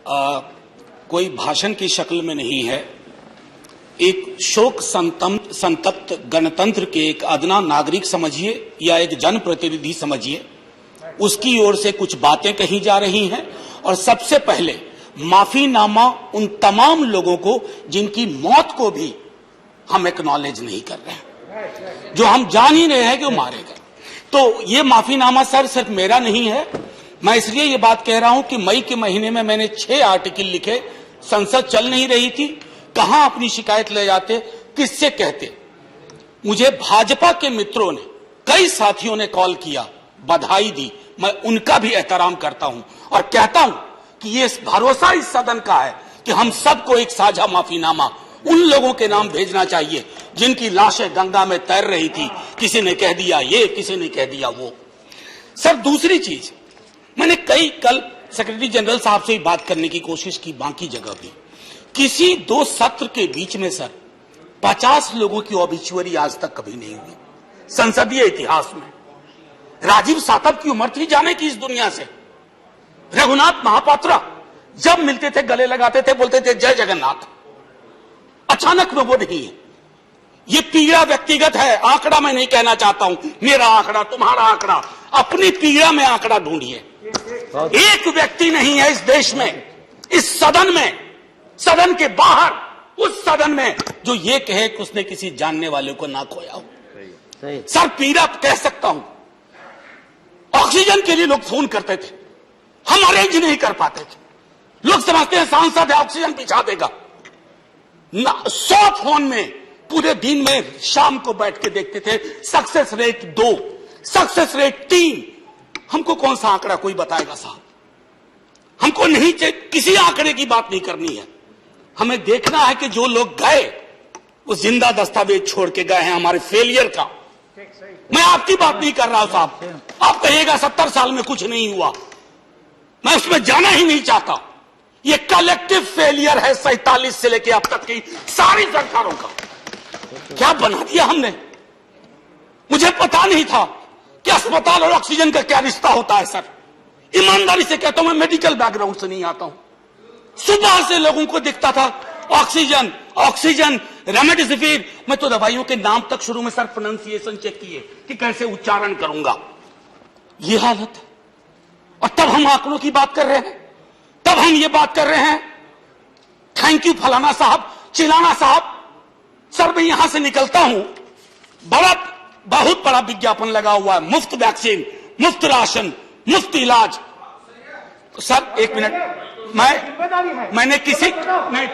कोई भाषण की शक्ल में नहीं है। एक शोक संतप्त गणतंत्र के एक अदना नागरिक समझिए या एक जनप्रतिनिधि समझिए, उसकी ओर से कुछ बातें कही जा रही हैं। और सबसे पहले माफीनामा उन तमाम लोगों को जिनकी मौत को भी हम एक्नॉलेज नहीं कर रहे हैं, जो हम जान ही रहे हैं कि वो मारे गए। तो ये माफीनामा सर सिर्फ मेरा नहीं है। मैं इसलिए ये बात कह रहा हूं कि मई के महीने में मैंने 6 आर्टिकल लिखे। संसद चल नहीं रही थी, कहां अपनी शिकायत ले जाते, किससे कहते। मुझे भाजपा के मित्रों ने, कई साथियों ने कॉल किया, बधाई दी। मैं उनका भी एहतराम करता हूं और कहता हूं कि ये भरोसा इस सदन का है कि हम सबको एक साझा माफीनामा उन लोगों के नाम भेजना चाहिए जिनकी लाशें गंगा में तैर रही थी। किसी ने कह दिया ये, किसी ने कह दिया वो। सर दूसरी चीज, मैंने कल सेक्रेटरी जनरल साहब से बात करने की कोशिश की, बाकी जगह भी। किसी 2 सत्र के बीच में सर 50 लोगों की ऑबिचुअरी आज तक कभी नहीं हुई संसदीय इतिहास में। राजीव सातव की उम्र थी जाने की इस दुनिया से। रघुनाथ महापात्रा जब मिलते थे गले लगाते थे, बोलते थे जय जगन्नाथ। अचानक में वो नहीं है। ये पीड़ा व्यक्तिगत है, आंकड़ा मैं नहीं कहना चाहता हूं, मेरा आंकड़ा, तुम्हारा आंकड़ा। अपनी पीड़ा में आंकड़ा ढूंढिए। एक व्यक्ति नहीं है इस देश में, इस सदन में, सदन के बाहर, उस सदन में जो ये कहे कि उसने किसी जानने वाले को ना खोया हो। सर पीड़ा कह सकता हूं। ऑक्सीजन के लिए लोग फोन करते थे, हम अरेंज नहीं कर पाते थे। लोग समझते हैं सांसद है ऑक्सीजन पिछा देगा। 100 फोन में पूरे दिन में शाम को बैठ के देखते थे, सक्सेस रेट 2, सक्सेस रेट 3। हमको कौन सा आंकड़ा कोई बताएगा साहब? हमको नहीं चाहिए, किसी आंकड़े की बात नहीं करनी है। हमें देखना है कि जो लोग गए वो जिंदा दस्तावेज छोड़ के गए हैं हमारे फेलियर का। मैं आपकी बात नहीं कर रहा हूं साहब। आप कहिएगा 70 साल में कुछ नहीं हुआ, मैं उसमें जाना ही नहीं चाहता। ये कलेक्टिव फेलियर है 47 से लेकर अब तक की सारी सरकारों का। क्या बना दिया हमने? मुझे पता नहीं था कि अस्पताल और ऑक्सीजन का क्या रिश्ता होता है सर। ईमानदारी से कहता हूं, मैं मेडिकल बैकग्राउंड से नहीं आता हूं। सुबह से लोगों को दिखता था ऑक्सीजन ऑक्सीजन, रेमडेसिविर। मैं तो दवाइयों के नाम तक शुरू में सर प्रोनाउंसिएशन चेक किए कि कैसे उच्चारण करूंगा। ये हालत है। और तब हम आंकड़ों की बात कर रहे हैं, तब हम ये बात कर रहे हैं थैंक यू फलाना साहब, चिलाना साहब। सर मैं यहां से निकलता हूं, बहुत बड़ा विज्ञापन लगा हुआ है, मुफ्त वैक्सीन, मुफ्त राशन, मुफ्त इलाज। सर एक मिनट, मैंने किसी नहीं,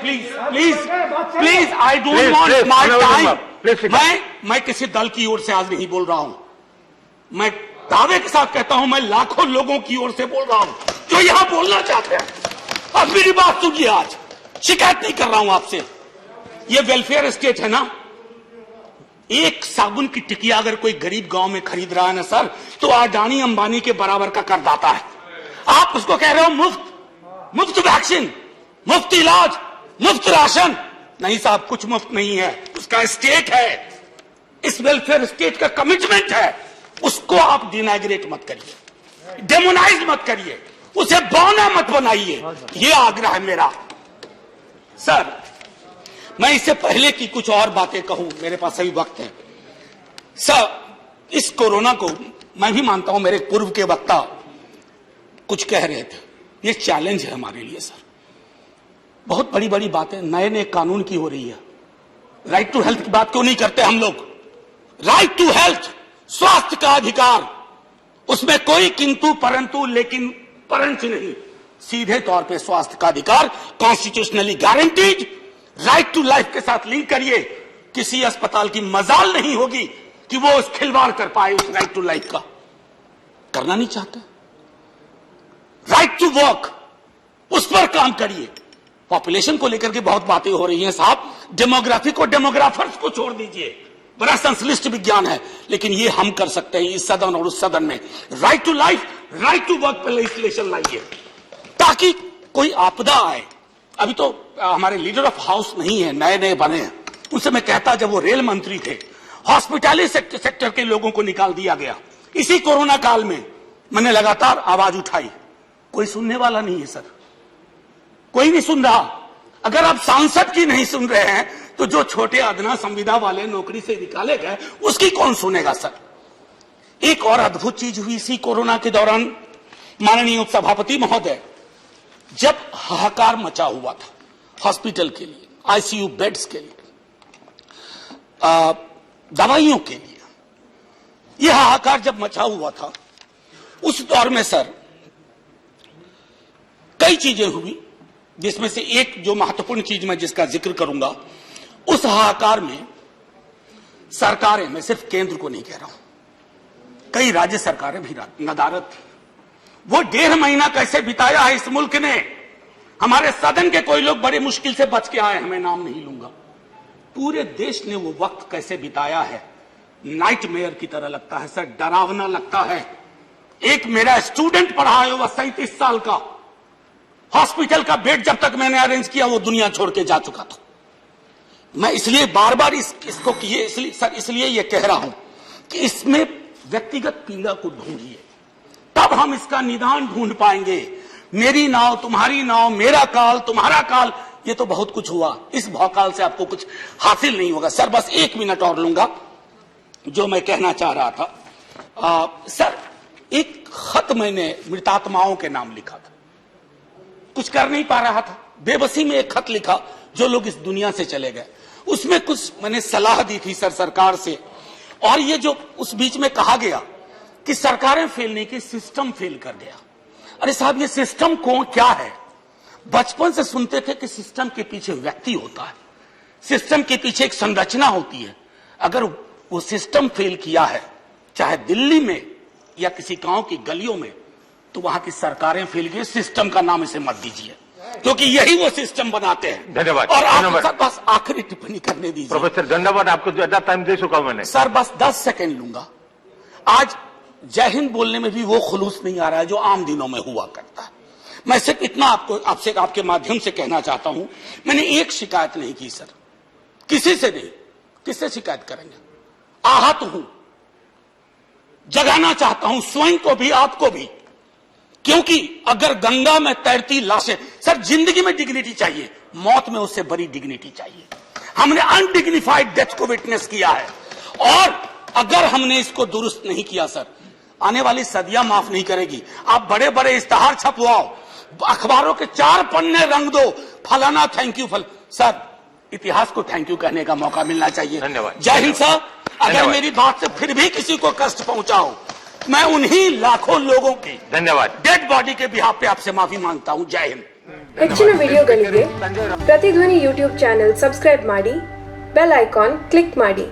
please I don't want my time. मैं किसी दल की ओर से आज नहीं बोल रहा हूं। मैं दावे के साथ कहता हूं, मैं लाखों लोगों की ओर से बोल रहा हूं जो यहां बोलना चाहते हैं। अब मेरी बात सुनिए, आज शिकायत नहीं कर रहा हूं आपसे। ये वेलफेयर स्टेट है ना। एक साबुन की टिकिया अगर कोई गरीब गांव में खरीद रहा है ना सर, तो अडानी अंबानी के बराबर का करदाता है। आप उसको कह रहे हो मुफ्त वैक्सीन, मुफ्त इलाज, मुफ्त राशन। नहीं साहब, कुछ मुफ्त नहीं है, उसका स्टेट है। इस वेलफेयर स्टेट का कमिटमेंट है। उसको आप डिनाइग्रेट मत करिए, डेमोनाइज मत करिए, उसे बौना मत बनाइए। ये आग्रह है मेरा। सर मैं इससे पहले की कुछ और बातें कहूं, मेरे पास अभी वक्त है। सर इस कोरोना को मैं भी मानता हूं, मेरे पूर्व के वक्ता कुछ कह रहे थे, ये चैलेंज है हमारे लिए सर। बहुत बड़ी बड़ी बातें नए नए कानून की हो रही है। राइट टू हेल्थ की बात क्यों नहीं करते हम लोग? राइट टू हेल्थ, स्वास्थ्य का अधिकार, उसमें कोई किंतु परंतु लेकिन परंच नहीं। सीधे तौर पे स्वास्थ्य का अधिकार constitutionally guaranteed. Right to life के साथ लिंक करिए। किसी अस्पताल की मजाल नहीं होगी कि वो उस खिलवाड़ कर पाए उस राइट टू लाइफ का। करना नहीं चाहते। राइट टू वर्क, उस पर काम करिए। पॉपुलेशन को लेकर के बहुत बातें हो रही हैं साहब। डेमोग्राफी को, डेमोग्राफर्स को छोड़ दीजिए, बड़ा संश्लिष्ट विज्ञान है, लेकिन ये हम कर सकते हैं इस सदन और उस सदन में। Right to life, right to work पर लेजिस्लेशन लाइए ताकि कोई आपदा आए। अभी तो हमारे लीडर ऑफ हाउस नहीं है, नए नए बने हैं। उनसे मैं कहता, जब वो रेल मंत्री थे, हॉस्पिटैलिटी सेक्टर के लोगों को निकाल दिया गया। इसी कोरोना काल में मैंने लगातार आवाज उठाई, कोई सुनने वाला नहीं है सर। कोई नहीं सुन रहा। अगर आप सांसद की नहीं सुन रहे हैं तो जो छोटे अदना संविदा वाले नौकरी से निकाले गए उसकी कौन सुनेगा सर। एक और अद्भुत चीज हुई इसी कोरोना के दौरान, माननीय उपसभापति महोदय, जब हाहाकार मचा हुआ था हॉस्पिटल के लिए, आईसीयू बेड्स के लिए, दवाइयों के लिए, यह हाहाकार जब मचा हुआ था उस दौर में सर कई चीजें हुई, जिसमें से एक जो महत्वपूर्ण चीज मैं जिसका जिक्र करूंगा, उस हाहाकार में सरकारें, मैं सिर्फ केंद्र को नहीं कह रहा हूं, कई राज्य सरकारें भी नदारत थी। वो 1.5 महीना कैसे बिताया है इस मुल्क ने। हमारे सदन के कोई लोग बड़े मुश्किल से बच के आए, मैं नाम नहीं लूंगा। पूरे देश ने वो वक्त कैसे बिताया है, नाइटमेयर की तरह लगता है सर, डरावना लगता है। एक मेरा स्टूडेंट पढ़ा है, वह 37 साल का, हॉस्पिटल का बेड जब तक मैंने अरेंज किया वो दुनिया छोड़ के जा चुका था। मैं इसलिए बार बार इसको इसलिए ये कह रहा हूं कि इसमें व्यक्तिगत पीड़ा को ढूंढिए, तब हम इसका निदान ढूंढ पाएंगे। मेरी नाव तुम्हारी नाव, मेरा काल तुम्हारा काल, ये तो बहुत कुछ हुआ, इस भौकाल से आपको कुछ हासिल नहीं होगा। सर बस 1 मिनट और लूंगा। जो मैं कहना चाह रहा था, सर एक खत मैंने मृतात्माओं के नाम लिखा था, कुछ कर नहीं पा रहा था, बेबसी में एक खत लिखा जो लोग इस दुनिया से चले गए। उसमें कुछ मैंने सलाह दी थी सर सरकार से, और ये जो उस बीच में कहा गया कि सरकारें फेल नहीं की, सिस्टम फेल कर गया। अरे साहब, ये सिस्टम कौन क्या है? बचपन से सुनते थे कि सिस्टम के पीछे व्यक्ति होता है, सिस्टम के पीछे एक संरचना होती है। अगर वो सिस्टम फेल किया है, चाहे दिल्ली में या किसी गांव की गलियों में, तो वहां की सरकारें फेल गई। सिस्टम का नाम इसे मत दीजिए, क्योंकि यही वो सिस्टम बनाते हैं। धन्यवाद। और आप बस आखिरी टिप्पणी करने दीजिए। प्रोफेसर धन्यवाद, आपको ज्यादा टाइम दे चुका मैंने। सर बस 10 सेकेंड लूंगा। आज जय हिंद बोलने में भी वो खुलूस नहीं आ रहा है जो आम दिनों में हुआ करता है। मैं सिर्फ इतना आपसे आपके माध्यम से कहना चाहता हूं, मैंने एक शिकायत नहीं की सर, किसी से नहीं। किससे शिकायत करेंगे? आहत हूं, जगाना चाहता हूं स्वयं को भी आपको भी, क्योंकि अगर गंगा में तैरती लाशें, सर जिंदगी में डिग्निटी चाहिए, मौत में उससे बड़ी डिग्निटी चाहिए। हमने अनडिग्निफाइड डेथ को विटनेस किया है, और अगर हमने इसको दुरुस्त नहीं किया सर, आने वाली सदियां माफ नहीं करेगी। आप बड़े बड़े इश्तहार छपवाओ, अखबारों के 4 पन्ने रंग दो, फलाना थैंक यू सर इतिहास को थैंक यू कहने का मौका मिलना चाहिए। धन्यवाद। जय हिंद सर। अगर मेरी बात से फिर भी किसी को कष्ट पहुंचाओ, मैं उन्हीं लाखों लोगों की धन्यवाद डेड बॉडी के बिहाफ पे आपसे माफी मांगता हूं। जय हिंद। ಹೆಚ್ಚಿನ ವಿಡಿಯೋಗಳಿಗೆ ಪ್ರತಿಧ್ವನಿ ಯೂಟ್ಯೂಬ್ ಚಾನೆಲ್ ಸಬ್ಸ್ಕ್ರೈಬ್ ಮಾಡಿ, ಬೆಲ್ ಐಕಾನ್ ಕ್ಲಿಕ್ ಮಾಡಿ.